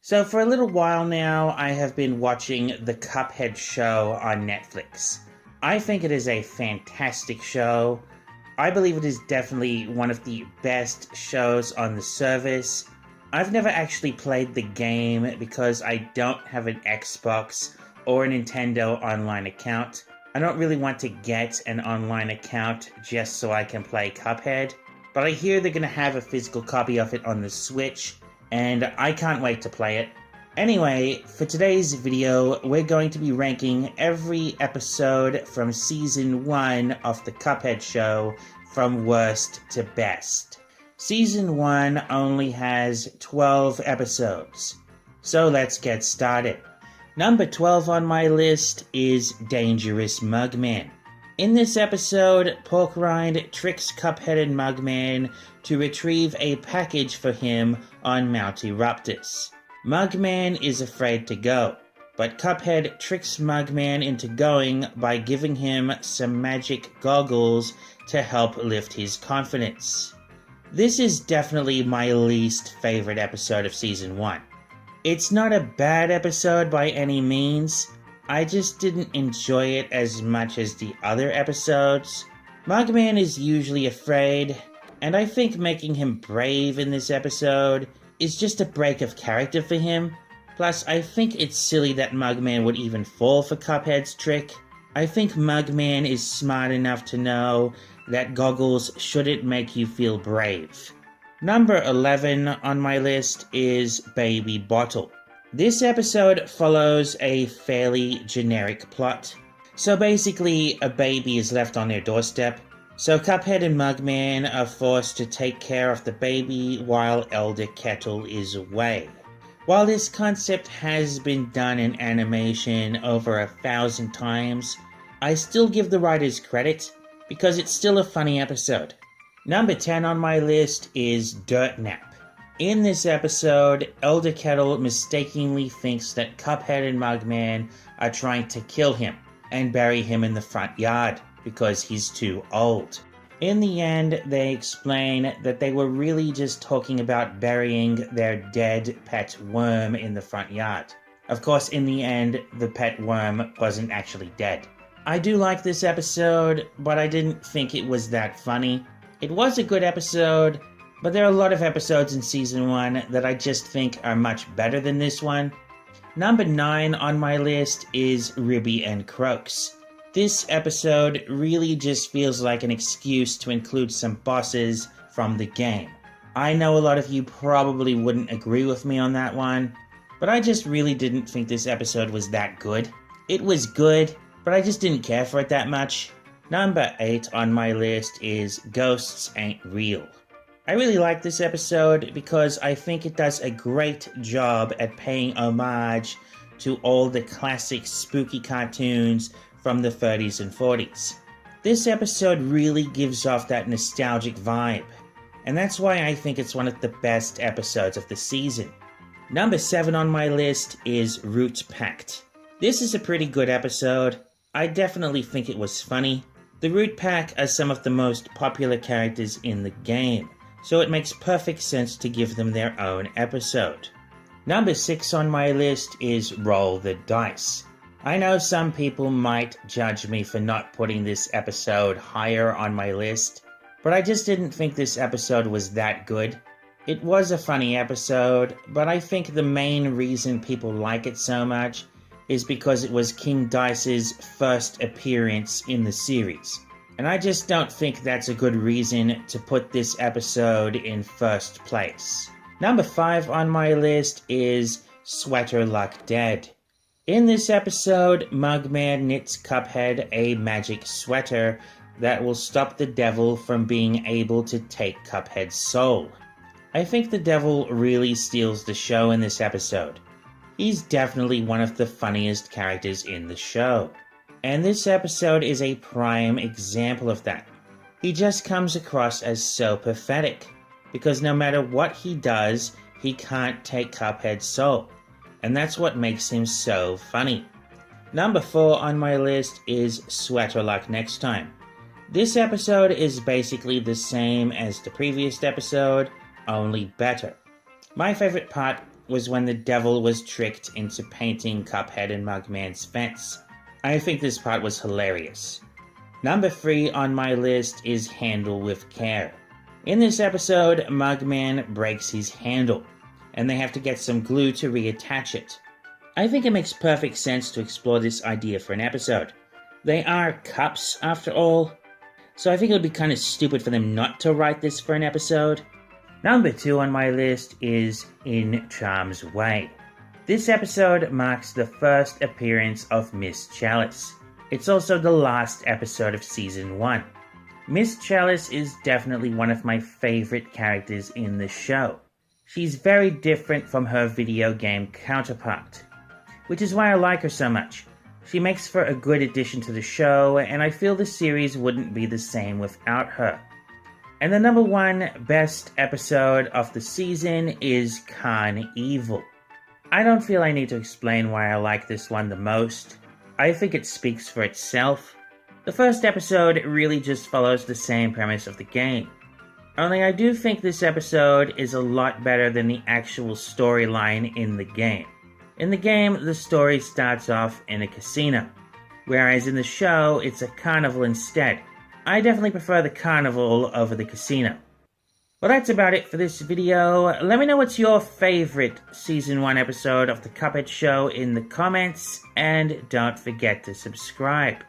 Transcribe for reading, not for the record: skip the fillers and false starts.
So for a little while now, I have been watching the Cuphead Show on Netflix. I think it is a fantastic show. I believe it is definitely one of the best shows on the service. I've never actually played the game because I don't have an Xbox or a Nintendo online account. I don't really want to get an online account just so I can play Cuphead, but I hear they're going to have a physical copy of it on the Switch, and I can't wait to play it. Anyway, for today's video, we're going to be ranking every episode from Season 1 of the Cuphead Show from worst to best. Season 1 only has 12 episodes, so let's get started. Number 12 on my list is Dangerous Mugman. In this episode, Porkrind tricks Cuphead and Mugman to retrieve a package for him on Mount Eruptus. Mugman is afraid to go, but Cuphead tricks Mugman into going by giving him some magic goggles to help lift his confidence. This is definitely my least favorite episode of Season 1. It's not a bad episode by any means, I just didn't enjoy it as much as the other episodes. Mugman is usually afraid, and I think making him brave in this episode is just a break of character for him. Plus, I think it's silly that Mugman would even fall for Cuphead's trick. I think Mugman is smart enough to know that goggles shouldn't make you feel brave. Number 11 on my list is Baby Bottle. This episode follows a fairly generic plot. So basically, a baby is left on their doorstep, so Cuphead and Mugman are forced to take care of the baby while Elder Kettle is away. While this concept has been done in animation over 1,000 times, I still give the writers credit because it's still a funny episode. Number 10 on my list is Dirt Nap. In this episode, Elder Kettle mistakenly thinks that Cuphead and Mugman are trying to kill him and bury him in the front yard because he's too old. In the end, they explain that they were really just talking about burying their dead pet worm in the front yard. Of course, in the end, the pet worm wasn't actually dead. I do like this episode, but I didn't think it was that funny. It was a good episode, but there are a lot of episodes in Season 1 that I just think are much better than this one. Number 9 on my list is Ribby and Croaks. This episode really just feels like an excuse to include some bosses from the game. I know a lot of you probably wouldn't agree with me on that one, but I just really didn't think this episode was that good. It was good, but I just didn't care for it that much. Number 8 on my list is Ghosts Ain't Real. I really like this episode because I think it does a great job at paying homage to all the classic spooky cartoons from the 30s and 40s. This episode really gives off that nostalgic vibe, and that's why I think it's one of the best episodes of the season. Number 7 on my list is Root Pact. This is a pretty good episode. I definitely think it was funny. The Root Pack are some of the most popular characters in the game, so it makes perfect sense to give them their own episode. Number 6 on my list is Roll the Dice. I know some people might judge me for not putting this episode higher on my list, but I just didn't think this episode was that good. It was a funny episode, but I think the main reason people like it so much is because it was King Dice's first appearance in the series. And I just don't think that's a good reason to put this episode in first place. Number 5 on my list is Sweater Luck Dead. In this episode, Mugman knits Cuphead a magic sweater that will stop the devil from being able to take Cuphead's soul. I think the devil really steals the show in this episode. He's definitely one of the funniest characters in the show. And this episode is a prime example of that. He just comes across as so pathetic, because no matter what he does, he can't take Cuphead's soul. And that's what makes him so funny. Number 4 on my list is Sweater Luck Next Time. This episode is basically the same as the previous episode, only better. My favorite part was when the devil was tricked into painting Cuphead and Mugman's fence. I think this part was hilarious. Number 3 on my list is Handle with Care. In this episode, Mugman breaks his handle, and they have to get some glue to reattach it. I think it makes perfect sense to explore this idea for an episode. They are cups, after all, so I think it would be kind of stupid for them not to write this for an episode. Number 2 on my list is In Charm's Way. This episode marks the first appearance of Miss Chalice. It's also the last episode of Season 1. Miss Chalice is definitely one of my favorite characters in the show. She's very different from her video game counterpart, which is why I like her so much. She makes for a good addition to the show, and I feel the series wouldn't be the same without her. And the number 1 best episode of the season is Carn-Evil. I don't feel I need to explain why I like this one the most. I think it speaks for itself. The first episode really just follows the same premise of the game. Only I do think this episode is a lot better than the actual storyline in the game. In the game, the story starts off in a casino, whereas in the show, it's a carnival instead. I definitely prefer the carnival over the casino. Well, that's about it for this video. Let me know what's your favorite Season 1 episode of the Cuphead Show in the comments, and don't forget to subscribe.